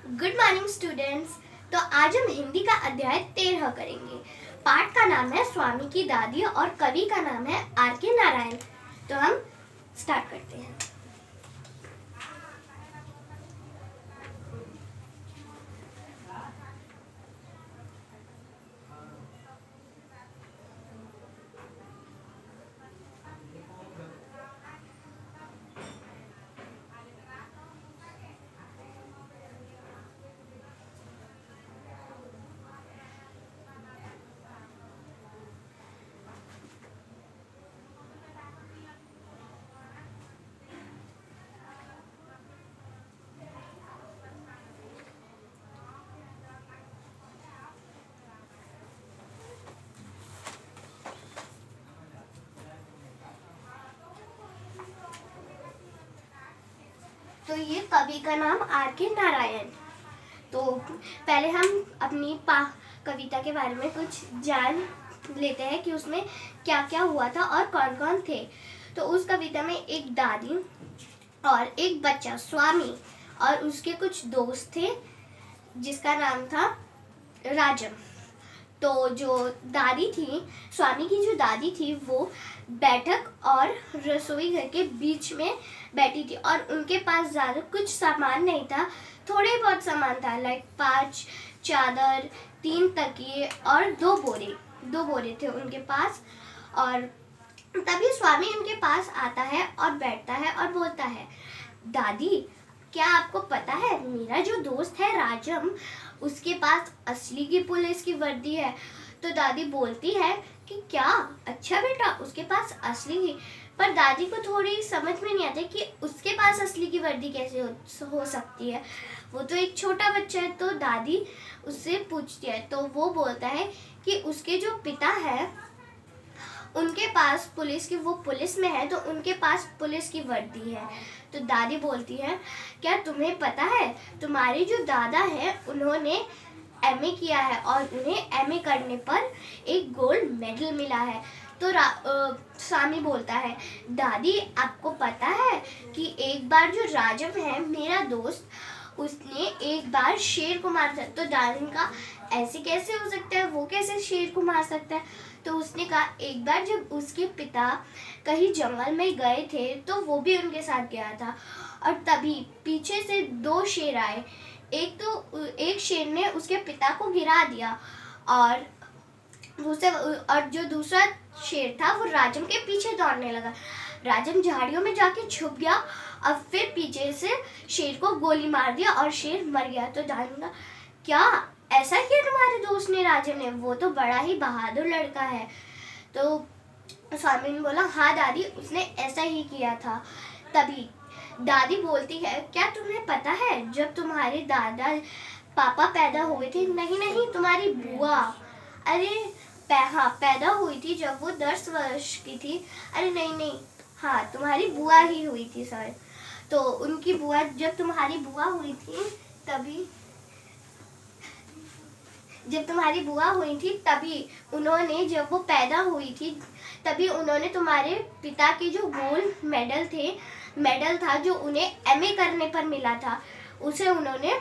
Good morning students. तो आज हम हिंदी का अध्याय 13 करेंगे। पाठ का नाम है स्वामी की दादी और कवि का नाम है आर.के. नारायण। तो हम स्टार्ट करते हैं। तो ये कवि का नाम आर.के. नारायण। तो पहले हम अपनी कविता के बारे में कुछ जान लेते हैं कि उसमें क्या क्या हुआ था और कौन कौन थे। तो उस कविता में एक दादी और एक बच्चा स्वामी और उसके कुछ दोस्त थे जिसका नाम था राजम। तो जो दादी थी, स्वामी की जो दादी थी, वो बैठक और रसोई घर के बीच में बैठी थी और उनके पास ज़्यादा कुछ सामान नहीं था। थोड़े बहुत सामान था, लाइक 5 चादर, 3 तकिए और 2 बोरे थे उनके पास। और तभी स्वामी उनके पास आता है और बैठता है और बोलता है, दादी क्या आपको पता है मेरा जो दोस्त है राजम, उसके पास असली की पुलिस की वर्दी है। तो दादी बोलती है कि क्या, अच्छा बेटा उसके पास असली की। पर दादी को थोड़ी समझ में नहीं आता कि उसके पास असली की वर्दी कैसे हो सकती है, वो तो एक छोटा बच्चा है। तो दादी उससे पूछती है तो वो बोलता है कि उसके जो पिता है उनके पास वो पुलिस में है, तो उनके पास पुलिस की वर्दी है। तो दादी बोलती है, क्या तुम्हें पता है तुम्हारे जो दादा है उन्होंने एमए किया है और उन्हें एमए करने पर एक गोल्ड मेडल मिला है। तो स्वामी बोलता है, दादी आपको पता है कि एक बार जो राजम है मेरा दोस्त, उसने एक बार शेर को मार दिया। तो दादी का ऐसे कैसे हो सकता है, वो कैसे शेर को मार सकता है। तो उसने कहा, एक बार जब उसके पिता कहीं जंगल में गए थे तो वो भी उनके साथ गया था और तभी पीछे से 2 शेर आए। एक शेर ने उसके पिता को गिरा दिया और जो दूसरा शेर था वो राजम के पीछे दौड़ने लगा। राजम झाड़ियों में जाके छुप गया और फिर पीछे से शेर को गोली मार दिया और शेर मर गया। तो दादी, क्या ऐसा किया तुम्हारे दोस्त ने राजम ने, वो तो बड़ा ही बहादुर लड़का है। तो स्वामी ने बोला, हाँ दादी उसने ऐसा ही किया था। तभी दादी बोलती है, क्या तुम्हें पता है जब तुम्हारे दादा पापा पैदा हुए थे, नहीं तुम्हारी बुआ, अरे हाँ पैदा हुई थी जब वो 10 वर्ष की थी। अरे नहीं, हाँ तुम्हारी बुआ ही हुई थी सर। तो उनकी बुआ, जब तुम्हारी बुआ हुई थी तभी उन्होंने, जब वो पैदा हुई थी तभी उन्होंने तुम्हारे पिता के जो गोल्ड मेडल था जो उन्हें एमए करने पर मिला था, उसे उन्होंने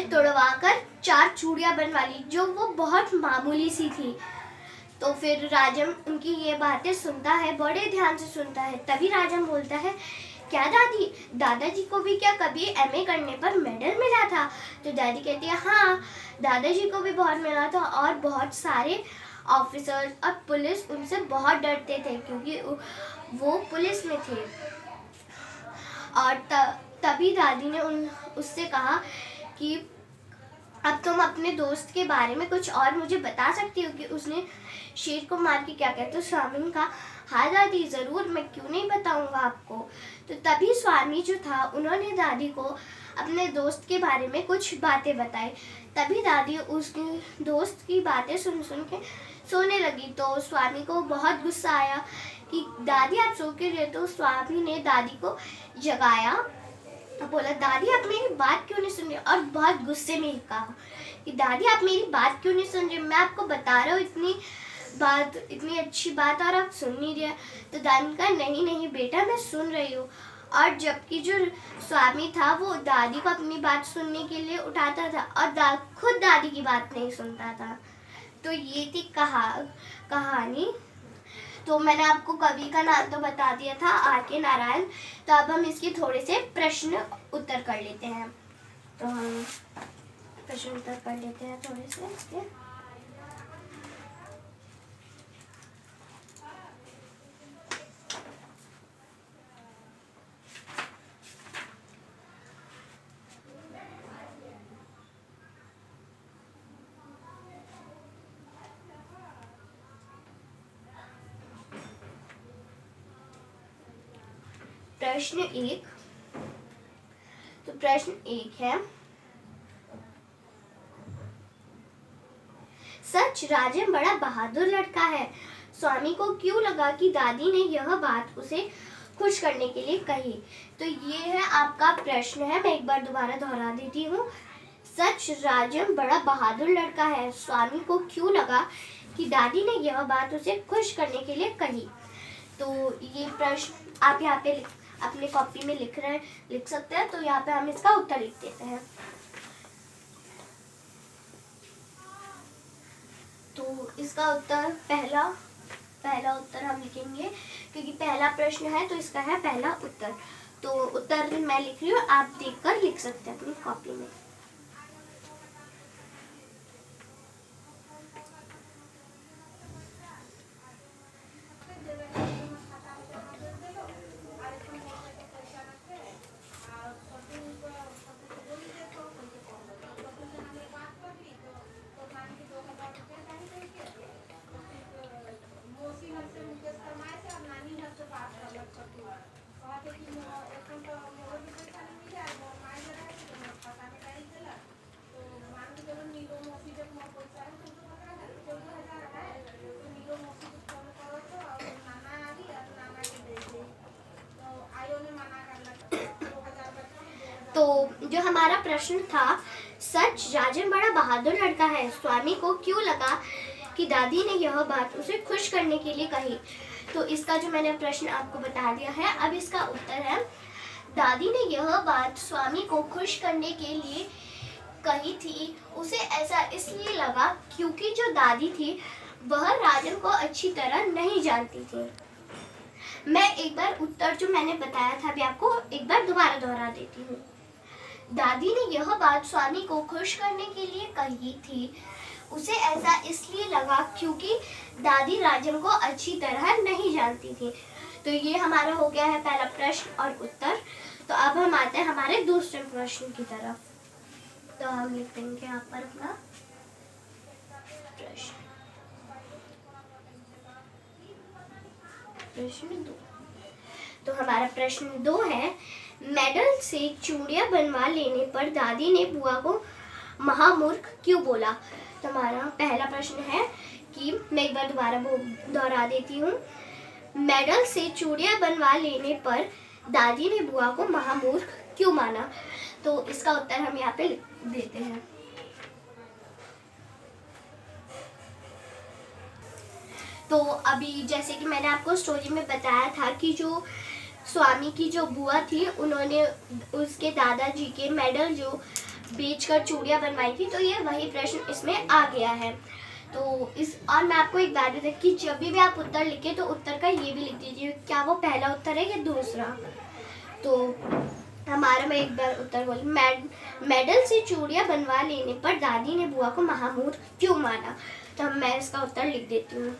तोड़वाकर 4 चूड़ियां बनवा ली, जो वो बहुत मामूली सी थी। तो फिर राजम उनकी ये बातें सुनता है, बड़े ध्यान से सुनता है। तभी राजम बोलता है, क्या दादी, दादाजी को भी क्या कभी एमए करने पर मेडल मिला था। तो दादी कहती है, हाँ दादाजी को भी बहुत मिला था और बहुत सारे ऑफिसर्स और पुलिस उनसे बहुत डरते थे क्योंकि वो पुलिस में थे। और तभी दादी ने उससे कहा कि अब तुम अपने दोस्त के बारे में कुछ और मुझे बता सकती हो कि उसने शेर को मार के क्या किया। तो स्वामी ने कहा, हाँ दादी ज़रूर, मैं क्यों नहीं बताऊंगा आपको। तो तभी स्वामी जो था उन्होंने दादी को अपने दोस्त के बारे में कुछ बातें बताई। तभी दादी उसके दोस्त की बातें सुन के सोने लगी। तो स्वामी को बहुत गुस्सा आया कि दादी आप सो के रहे। तो स्वामी ने दादी को जगाया, बोला, दादी आप मेरी बात क्यों नहीं सुन रही। और बहुत गुस्से में कहा कि दादी आप मेरी बात क्यों नहीं सुन रही, मैं आपको बता रहा हूँ इतनी अच्छी बात और आप सुन नहीं रहे। तो दादी कहा, नहीं बेटा मैं सुन रही हूँ। और जबकि जो स्वामी था वो दादी को अपनी बात सुनने के लिए उठाता था और खुद दादी की बात नहीं सुनता था। तो ये थी कहानी। तो मैंने आपको कवि का नाम तो बता दिया था, आर के नारायण। तो अब हम इसके थोड़े से प्रश्न उत्तर कर लेते हैं। तो हम प्रश्न उत्तर कर लेते हैं थोड़े से इसके। प्रश्न एक। तो प्रश्न एक है, सच राजन बड़ा बहादुर लड़का है। स्वामी को क्यों लगा कि दादी ने यह बात उसे खुश करने के लिए कही? तो ये है आपका प्रश्न है। मैं एक बार दोबारा दोहरा देती हूँ। सच राजन बड़ा बहादुर लड़का है। स्वामी को क्यों लगा कि दादी ने यह बात उसे खुश करने के लिए कही? तो ये प्रश्न आप यहाँ पे अपने कॉपी में लिख सकते हैं। तो यहाँ पे हम इसका उत्तर लिख देते हैं। तो इसका उत्तर पहला उत्तर हम लिखेंगे, क्योंकि पहला प्रश्न है तो इसका है पहला उत्तर। तो उत्तर मैं लिख रही हूँ, आप देखकर लिख सकते हैं अपनी कॉपी में। तो जो हमारा प्रश्न था, सच राजन बड़ा बहादुर लड़का है। स्वामी को क्यों लगा कि दादी ने यह बात उसे खुश करने के लिए कही? तो इसका जो मैंने प्रश्न आपको बता दिया है। अब इसका उत्तर है, दादी ने यह बात स्वामी को खुश करने के लिए कही थी। उसे ऐसा इसलिए लगा क्योंकि जो दादी थी वह राजन को अच्छी तरह नहीं जानती थी। मैं एक बार उत्तर जो मैंने बताया था अभी आपको एक बार दोबारा दोहरा देती हूँ। दादी ने यह बात स्वामी को खुश करने के लिए कही थी। उसे ऐसा इसलिए लगा क्योंकि दादी राजन को अच्छी तरह नहीं जानती थी। तो ये हमारा हो गया है पहला प्रश्न और उत्तर। तो अब हम आते हैं हमारे दूसरे प्रश्न की तरफ। तो हम लिख देंगे यहाँ पर अपना प्रश्न 2। तो हमारा प्रश्न 2 है, मेडल से चूड़ियां बनवा लेने पर दादी ने बुआ को महामूर्ख क्यों बोला? तो हमारा पहला प्रश्न है कि मैं एक बार दोबारा दोहरा देती हूँ। मेडल से चूड़ियां बनवा लेने पर दादी ने बुआ को महामूर्ख क्यों माना? तो इसका उत्तर हम यहाँ पे देते हैं। तो अभी जैसे कि मैंने आपको स्टोरी में बताया था कि जो स्वामी की जो बुआ थी उन्होंने उसके दादाजी के मेडल जो बेचकर चूड़ियां बनवाई थी। तो ये वही प्रश्न इसमें आ गया है। तो इस और मैं आपको एक बात बता कि जब भी आप उत्तर लिखे तो उत्तर का ये भी लिख दीजिए, क्या वो पहला उत्तर है या दूसरा। तो हमारा मैं एक बार उत्तर बोली, मेडल से चूड़ियां बनवा लेने पर दादी ने बुआ को महामूर्ख क्यों माना? तो मैं इसका उत्तर लिख देती हूँ।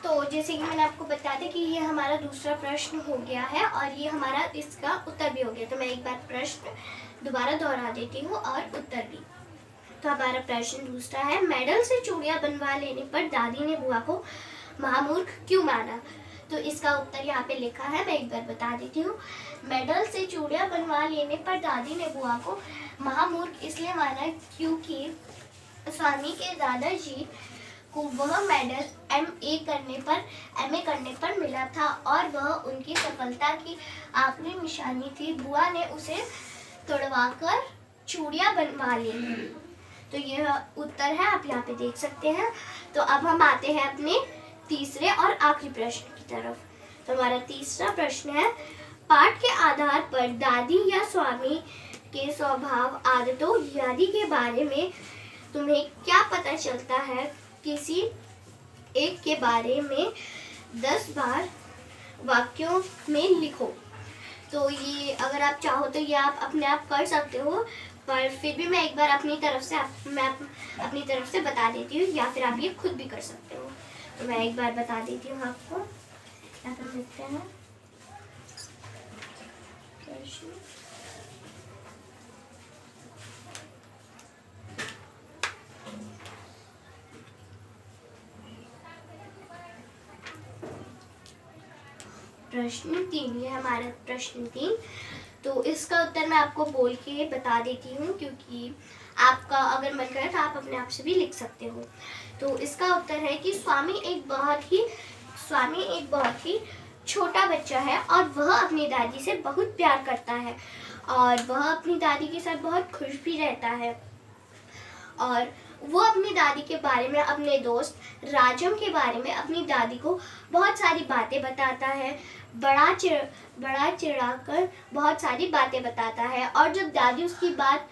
तो जैसे कि मैंने आपको बता दिया कि ये हमारा दूसरा प्रश्न हो गया है और ये हमारा इसका उत्तर भी हो गया। तो मैं एक बार प्रश्न दोबारा दोहरा देती हूँ और उत्तर भी। तो हमारा प्रश्न दूसरा है, मेडल से चूड़ियाँ बनवा लेने पर दादी ने बुआ को महामूर्ख क्यों माना? तो इसका उत्तर यहाँ पे लिखा है, मैं एक बार बता देती हूँ। मेडल से चूड़ियाँ बनवा लेने पर दादी ने बुआ को महामूर्ख इसलिए माना क्योंकि स्वामी के दादाजी को वह मेडल एमए करने पर मिला था और वह उनकी सफलता की आखिरी निशानी थी। बुआ ने उसे तोड़वाकर चूड़ियाँ बनवा ली। तो यह उत्तर है, आप यहाँ पे देख सकते हैं। तो अब हम आते हैं अपने तीसरे और आखिरी प्रश्न की तरफ। तो हमारा तीसरा प्रश्न है, पाठ के आधार पर दादी या स्वामी के स्वभाव, आदतों, आदि के बारे में तुम्हें क्या पता चलता है? किसी एक के बारे में 10 बार वाक्यों में लिखो। तो ये अगर आप चाहो तो ये आप अपने आप कर सकते हो, पर फिर भी मैं एक बार अपनी तरफ से बता देती हूँ, या फिर आप ये खुद भी कर सकते हो। तो मैं एक बार बता देती हूँ आपको, क्या कर सकते हैं। प्रश्न 3, ये हमारा प्रश्न 3। तो इसका उत्तर मैं आपको बोल के बता देती हूँ, क्योंकि आपका अगर मन करे तो आप अपने आप से भी लिख सकते हो। तो इसका उत्तर है कि स्वामी एक बहुत ही छोटा बच्चा है और वह अपनी दादी से बहुत प्यार करता है और वह अपनी दादी के साथ बहुत खुश भी रहता है। और वो अपनी दादी के बारे में, अपने दोस्त राजम के बारे में अपनी दादी को बहुत सारी बातें बताता है, बड़ा चिढ़ाकर बहुत सारी बातें बताता है। और जब दादी उसकी बात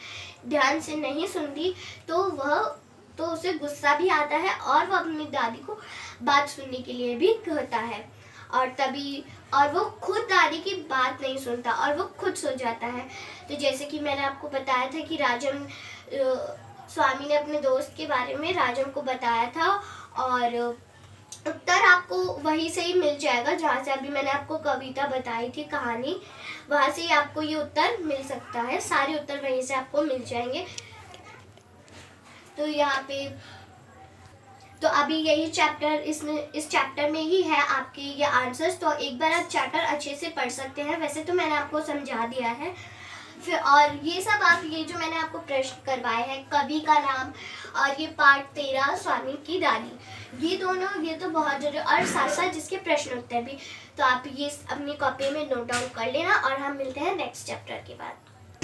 ध्यान से नहीं सुनती तो उसे गुस्सा भी आता है और वह अपनी दादी को बात सुनने के लिए भी कहता है। और वो खुद दादी की बात नहीं सुनता और वो खुद सो जाता है। तो जैसे कि मैंने आपको बताया था कि स्वामी ने अपने दोस्त के बारे में राजम को बताया था, और उत्तर आपको वहीं से ही मिल जाएगा जहाँ से अभी मैंने आपको कविता बताई थी, कहानी, वहाँ से ही आपको ये उत्तर मिल सकता है। सारे उत्तर वहीं से आपको मिल जाएंगे। तो यहाँ पे तो अभी यही चैप्टर इस चैप्टर में ही है आपके ये आंसर्स। तो एक बार आप चैप्टर अच्छे से पढ़ सकते हैं। वैसे तो मैंने आपको समझा दिया है फिर, और ये सब आप ये जो मैंने आपको प्रश्न करवाए हैं, कवि का नाम और ये पार्ट 13 स्वामी की दादी, ये तो बहुत जरूरी, और साथ साथ जिसके प्रश्न उत्तर भी। तो आप ये अपनी कॉपी में नोट डाउन कर लेना और हम मिलते हैं नेक्स्ट चैप्टर के बाद।